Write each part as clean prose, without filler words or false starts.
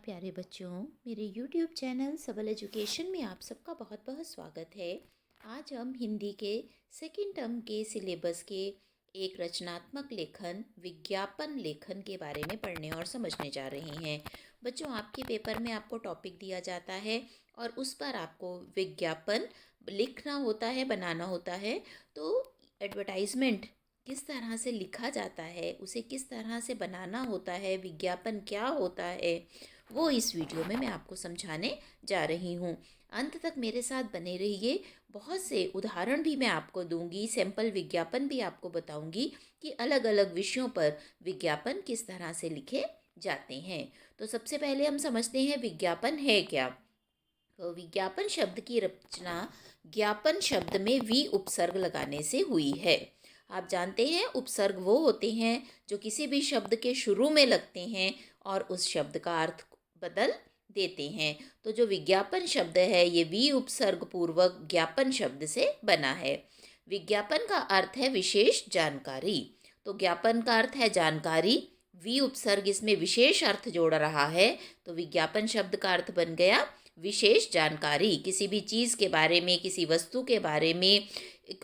प्यारे बच्चों, मेरे YouTube चैनल सबल एजुकेशन में आप सबका बहुत बहुत स्वागत है। आज हम हिंदी के सेकंड टर्म के सिलेबस के एक रचनात्मक लेखन विज्ञापन लेखन के बारे में पढ़ने और समझने जा रहे हैं। बच्चों, आपके पेपर में आपको टॉपिक दिया जाता है और उस पर आपको विज्ञापन लिखना होता है, बनाना होता है। तो एडवर्टाइजमेंट किस तरह से लिखा जाता है, उसे किस तरह से बनाना होता है, विज्ञापन क्या होता है, वो इस वीडियो में मैं आपको समझाने जा रही हूँ। अंत तक मेरे साथ बने रहिए। बहुत से उदाहरण भी मैं आपको दूंगी, सैंपल विज्ञापन भी आपको बताऊंगी कि अलग अलग विषयों पर विज्ञापन किस तरह से लिखे जाते हैं। तो सबसे पहले हम समझते हैं विज्ञापन है क्या। तो विज्ञापन शब्द की रचना ज्ञापन शब्द में वी उपसर्ग लगाने से हुई है। आप जानते हैं उपसर्ग वो होते हैं जो किसी भी शब्द के शुरू में लगते हैं और उस शब्द का अर्थ बदल देते हैं। तो जो विज्ञापन शब्द है ये वी उपसर्ग पूर्वक ज्ञापन शब्द से बना है। विज्ञापन का अर्थ है विशेष जानकारी। तो ज्ञापन का अर्थ है जानकारी, वी उपसर्ग इसमें विशेष अर्थ जोड़ रहा है। तो विज्ञापन शब्द का अर्थ बन गया विशेष जानकारी। किसी भी चीज़ के बारे में, किसी वस्तु के बारे में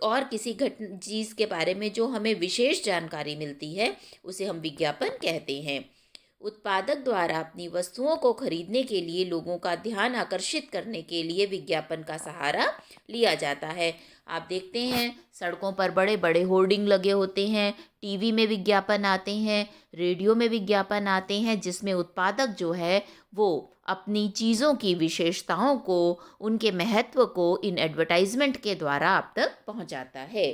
और किसी चीज़ के बारे में जो हमें विशेष जानकारी मिलती है उसे हम विज्ञापन कहते हैं। उत्पादक द्वारा अपनी वस्तुओं को खरीदने के लिए लोगों का ध्यान आकर्षित करने के लिए विज्ञापन का सहारा लिया जाता है। आप देखते हैं सड़कों पर बड़े बड़े होर्डिंग लगे होते हैं, टीवी में विज्ञापन आते हैं, रेडियो में विज्ञापन आते हैं, जिसमें उत्पादक जो है वो अपनी चीज़ों की विशेषताओं को, उनके महत्व को इन एडवर्टाइजमेंट के द्वारा आप तक पहुंचाता है।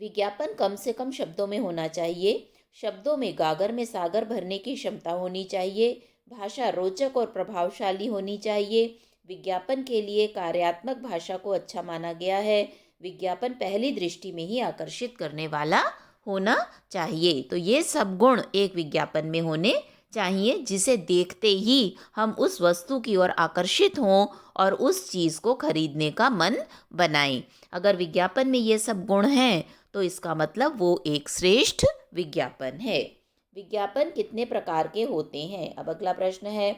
विज्ञापन कम से कम शब्दों में होना चाहिए। शब्दों में गागर में सागर भरने की क्षमता होनी चाहिए। भाषा रोचक और प्रभावशाली होनी चाहिए। विज्ञापन के लिए कार्यात्मक भाषा को अच्छा माना गया है। विज्ञापन पहली दृष्टि में ही आकर्षित करने वाला होना चाहिए। तो ये सब गुण एक विज्ञापन में होने चाहिए, जिसे देखते ही हम उस वस्तु की ओर आकर्षित हों और उस चीज़ को खरीदने का मन बनाएं। अगर विज्ञापन में ये सब गुण हैं तो इसका मतलब वो एक श्रेष्ठ विज्ञापन है। विज्ञापन कितने प्रकार के होते हैं? अब अगला प्रश्न है।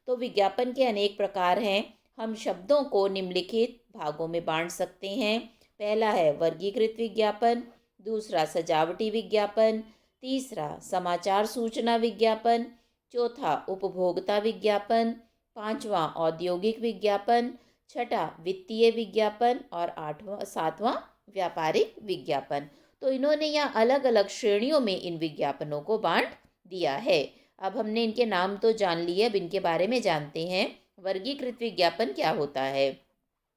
तो विज्ञापन के अनेक प्रकार हैं। हम शब्दों को निम्नलिखित भागों में बांट सकते हैं। पहला है वर्गीकृत विज्ञापन, दूसरा सजावटी विज्ञापन, तीसरा समाचार सूचना विज्ञापन, चौथा उपभोक्ता विज्ञापन, पांचवा औद्योगिक विज्ञापन, छठा वित्तीय विज्ञापन और सातवां व्यापारिक विज्ञापन। तो इन्होंने यहाँ अलग अलग श्रेणियों में इन विज्ञापनों को बांट दिया है। अब हमने इनके नाम तो जान लिए, अब इनके बारे में जानते हैं। वर्गीकृत विज्ञापन क्या होता है?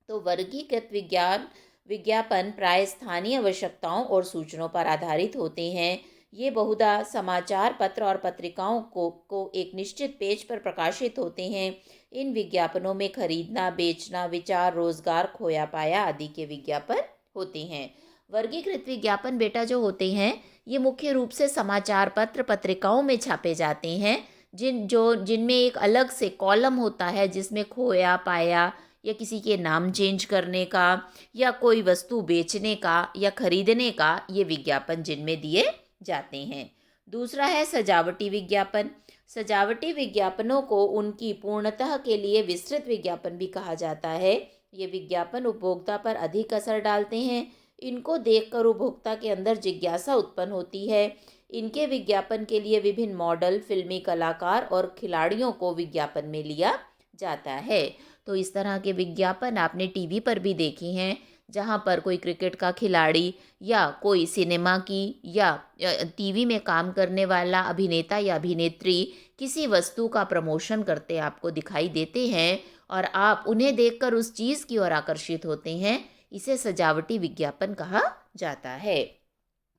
तो वर्गीकृत विज्ञापन प्राय स्थानीय आवश्यकताओं और सूचनाओं पर आधारित होते हैं। ये बहुधा समाचार पत्र और पत्रिकाओं को एक निश्चित पेज पर प्रकाशित होते हैं। इन विज्ञापनों में खरीदना, बेचना, विचार, रोजगार, खोया पाया आदि के विज्ञापन होते हैं। वर्गीकृत विज्ञापन बेटा जो होते हैं ये मुख्य रूप से समाचार पत्र पत्रिकाओं में छापे जाते हैं, जिनमें एक अलग से कॉलम होता है जिसमें खोया पाया या किसी के नाम चेंज करने का या कोई वस्तु बेचने का या खरीदने का ये विज्ञापन जिनमें दिए जाते हैं। दूसरा है सजावटी विज्ञापन। सजावटी विज्ञापनों को उनकी पूर्णतः के लिए विस्तृत विज्ञापन भी कहा जाता है। ये विज्ञापन उपभोक्ता पर अधिक असर डालते हैं। इनको देखकर उपभोक्ता के अंदर जिज्ञासा उत्पन्न होती है। इनके विज्ञापन के लिए विभिन्न मॉडल, फिल्मी कलाकार और खिलाड़ियों को विज्ञापन में लिया जाता है। तो इस तरह के विज्ञापन आपने टीवी पर भी देखे हैं, जहाँ पर कोई क्रिकेट का खिलाड़ी या कोई सिनेमा की या टीवी में काम करने वाला अभिनेता या अभिनेत्री किसी वस्तु का प्रमोशन करते आपको दिखाई देते हैं और आप उन्हें देखकर उस चीज़ की ओर आकर्षित होते हैं। इसे सजावटी विज्ञापन कहा जाता है।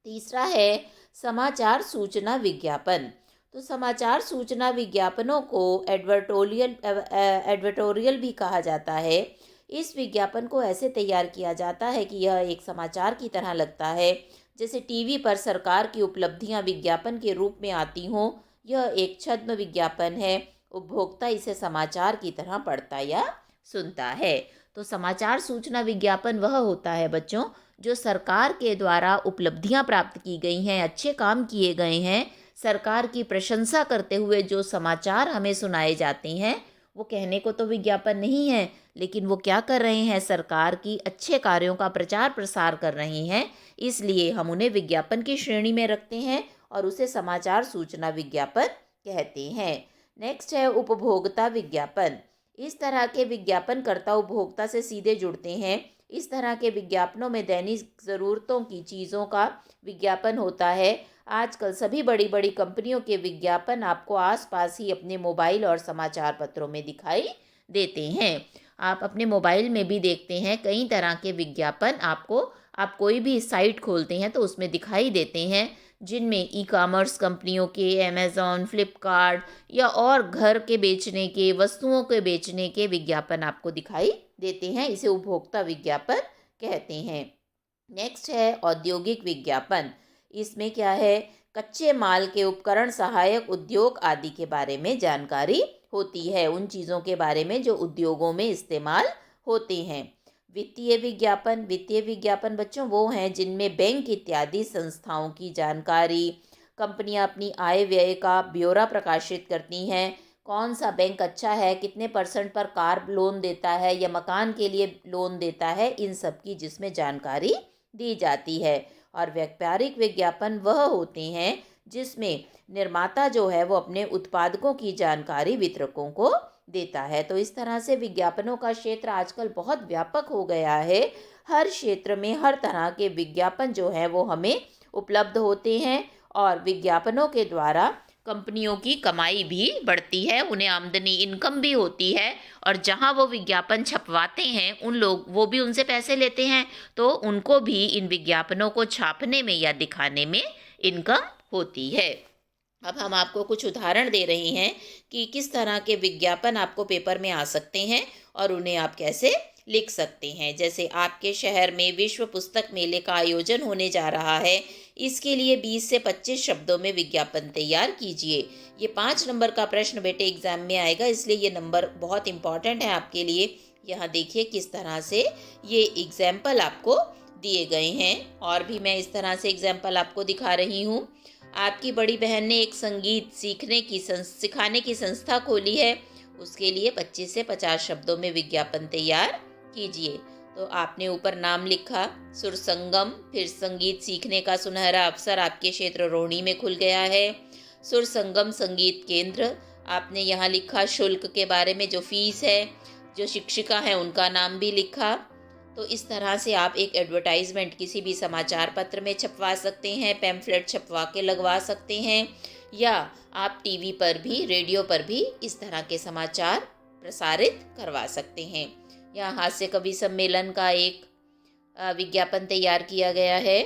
तीसरा है समाचार सूचना विज्ञापन। तो समाचार सूचना विज्ञापनों को एडवर्टोरियल भी कहा जाता है। इस विज्ञापन को ऐसे तैयार किया जाता है कि यह एक समाचार की तरह लगता है, जैसे टीवी पर सरकार की उपलब्धियां विज्ञापन के रूप में आती हों। यह एक छद्म विज्ञापन है। उपभोक्ता इसे समाचार की तरह पढ़ता या सुनता है। तो समाचार सूचना विज्ञापन वह होता है बच्चों जो सरकार के द्वारा उपलब्धियां प्राप्त की गई हैं, अच्छे काम किए गए हैं, सरकार की प्रशंसा करते हुए जो समाचार हमें सुनाए जाते हैं, वो कहने को तो विज्ञापन नहीं है, लेकिन वो क्या कर रहे हैं, सरकार की अच्छे कार्यों का प्रचार प्रसार कर रहे हैं। इसलिए हम उन्हें विज्ञापन की श्रेणी में रखते हैं और उसे समाचार सूचना विज्ञापन कहते हैं। नेक्स्ट है उपभोक्ता विज्ञापन। इस तरह के विज्ञापनकर्ता उपभोक्ता से सीधे जुड़ते हैं। इस तरह के विज्ञापनों में दैनिक ज़रूरतों की चीज़ों का विज्ञापन होता है। आजकल सभी बड़ी बड़ी कंपनियों के विज्ञापन आपको आसपास ही अपने मोबाइल और समाचार पत्रों में दिखाई देते हैं। आप अपने मोबाइल में भी देखते हैं कई तरह के विज्ञापन आपको, आप कोई भी साइट खोलते हैं तो उसमें दिखाई देते हैं, जिनमें ई कॉमर्स कंपनियों के, अमेज़ॉन, फ्लिपकार्ट या और घर के बेचने के, वस्तुओं के बेचने के विज्ञापन आपको दिखाई देते हैं। इसे उपभोक्ता विज्ञापन कहते हैं। नेक्स्ट है औद्योगिक विज्ञापन। इसमें क्या है, कच्चे माल के उपकरण, सहायक उद्योग आदि के बारे में जानकारी होती है, उन चीज़ों के बारे में जो उद्योगों में इस्तेमाल होते हैं। वित्तीय विज्ञापन। वित्तीय विज्ञापन बच्चों वो हैं जिनमें बैंक इत्यादि संस्थाओं की जानकारी, कंपनियां अपनी आय व्यय का ब्यौरा प्रकाशित करती हैं, कौन सा बैंक अच्छा है, कितने % पर कार लोन देता है या मकान के लिए लोन देता है, इन सब की जिसमें जानकारी दी जाती है। और व्यापारिक विज्ञापन वह होते हैं जिसमें निर्माता जो है वो अपने उत्पादकों की जानकारी वितरकों को देता है। तो इस तरह से विज्ञापनों का क्षेत्र आजकल बहुत व्यापक हो गया है। हर क्षेत्र में हर तरह के विज्ञापन जो है वो हमें उपलब्ध होते हैं और विज्ञापनों के द्वारा कंपनियों की कमाई भी बढ़ती है, उन्हें आमदनी, इनकम भी होती है। और जहां वो विज्ञापन छपवाते हैं उन लोग, वो भी उनसे पैसे लेते हैं, तो उनको भी इन विज्ञापनों को छापने में या दिखाने में इनकम होती है। अब हम आपको कुछ उदाहरण दे रहे हैं कि किस तरह के विज्ञापन आपको पेपर में आ सकते हैं और उन्हें आप कैसे लिख सकते हैं। जैसे आपके शहर में विश्व पुस्तक मेले का आयोजन होने जा रहा है, इसके लिए 20 से 25 शब्दों में विज्ञापन तैयार कीजिए। ये 5 नंबर का प्रश्न बेटे एग्जाम में आएगा, इसलिए ये नंबर बहुत इंपॉर्टेंट है आपके लिए। यहाँ देखिए किस तरह से ये एग्जाम्पल आपको दिए गए हैं, और भी मैं इस तरह से एग्जाम्पल आपको दिखा रही हूँ। आपकी बड़ी बहन ने एक संगीत सिखाने की संस्था खोली है, उसके लिए 25 से 50 शब्दों में विज्ञापन तैयार कीजिए। तो आपने ऊपर नाम लिखा सुर संगम, फिर संगीत सीखने का सुनहरा अवसर आपके क्षेत्र रोहिणी में खुल गया है। सुर संगम संगीत केंद्र, आपने यहाँ लिखा शुल्क के बारे में, जो फीस है, जो शिक्षिका है उनका नाम भी लिखा। तो इस तरह से आप एक एडवर्टाइजमेंट किसी भी समाचार पत्र में छपवा सकते हैं, पैम्फलेट छपवा के लगवा सकते हैं, या आप टीवी पर भी, रेडियो पर भी इस तरह के समाचार प्रसारित करवा सकते हैं। यहाँ हास्य कवि सम्मेलन का एक विज्ञापन तैयार किया गया है।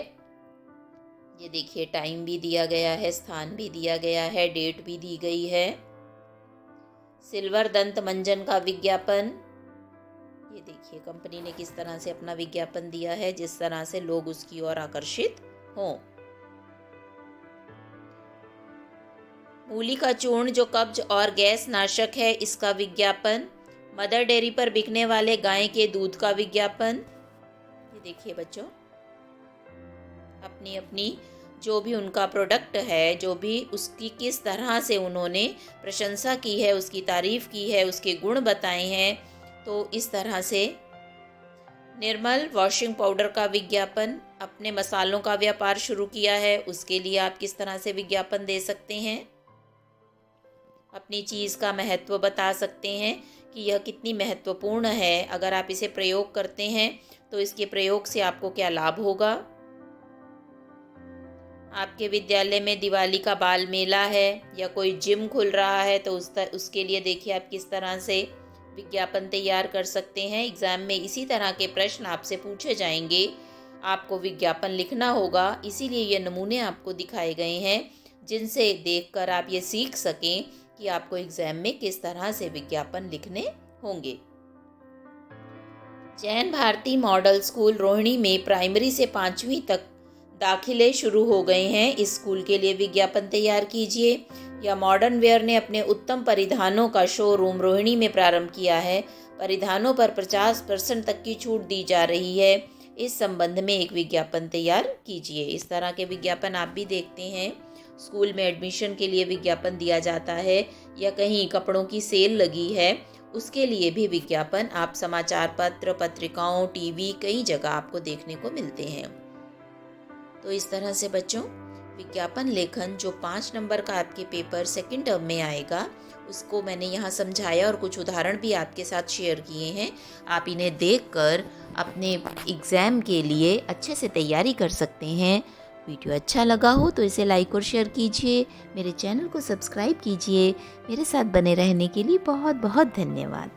ये देखिए टाइम भी दिया गया है, स्थान भी दिया गया है, डेट भी दी गई है। सिल्वर दंत मंजन का विज्ञापन, ये देखिए कंपनी ने किस तरह से अपना विज्ञापन दिया है, जिस तरह से लोग उसकी ओर आकर्षित हों। मूली का चूर्ण जो कब्ज और गैस नाशक है, इसका विज्ञापन। मदर डेयरी पर बिकने वाले गाय के दूध का विज्ञापन। ये देखिए बच्चों, अपनी अपनी जो भी उनका प्रोडक्ट है, जो भी उसकी किस तरह से उन्होंने प्रशंसा की है, उसकी तारीफ की है, उसके गुण बताए हैं। तो इस तरह से निर्मल वॉशिंग पाउडर का विज्ञापन, अपने मसालों का व्यापार शुरू किया है, उसके लिए आप किस तरह से विज्ञापन दे सकते हैं। अपनी चीज़ का महत्व बता सकते हैं कि यह कितनी महत्वपूर्ण है, अगर आप इसे प्रयोग करते हैं तो इसके प्रयोग से आपको क्या लाभ होगा। आपके विद्यालय में दिवाली का बाल मेला है या कोई जिम खुल रहा है, तो उसके लिए देखिए आप किस तरह से विज्ञापन तैयार कर सकते हैं। एग्जाम में इसी तरह के प्रश्न आपसे पूछे जाएंगे, आपको विज्ञापन लिखना होगा, इसीलिए ये नमूने आपको दिखाए गए हैं, जिनसे देखकर आप ये सीख सकें कि आपको एग्जाम में किस तरह से विज्ञापन लिखने होंगे। जैन भारती मॉडल स्कूल रोहिणी में प्राइमरी से 5वीं तक दाखिले शुरू हो गए हैं। इस स्कूल के लिए विज्ञापन तैयार कीजिए। या मॉडर्न वेयर ने अपने उत्तम परिधानों का शोरूम रोहिणी में प्रारंभ किया है। परिधानों पर 50% तक की छूट दी जा रही है। इस संबंध में एक विज्ञापन तैयार कीजिए। इस तरह के विज्ञापन आप भी देखते हैं। स्कूल में एडमिशन के लिए विज्ञापन दिया जाता है या कहीं कपड़ों की सेल लगी है, उसके लिए भी विज्ञापन आप समाचार पत्र, पत्रिकाओं, टीवी, कई जगह आपको देखने को मिलते हैं। तो इस तरह से बच्चों, विज्ञापन लेखन जो 5 नंबर का आपके पेपर सेकंड टर्म में आएगा, उसको मैंने यहाँ समझाया और कुछ उदाहरण भी आपके साथ शेयर किए हैं। आप इन्हें देखकर अपने एग्ज़ाम के लिए अच्छे से तैयारी कर सकते हैं। वीडियो अच्छा लगा हो तो इसे लाइक और शेयर कीजिए। मेरे चैनल को सब्सक्राइब कीजिए। मेरे साथ बने रहने के लिए बहुत बहुत धन्यवाद।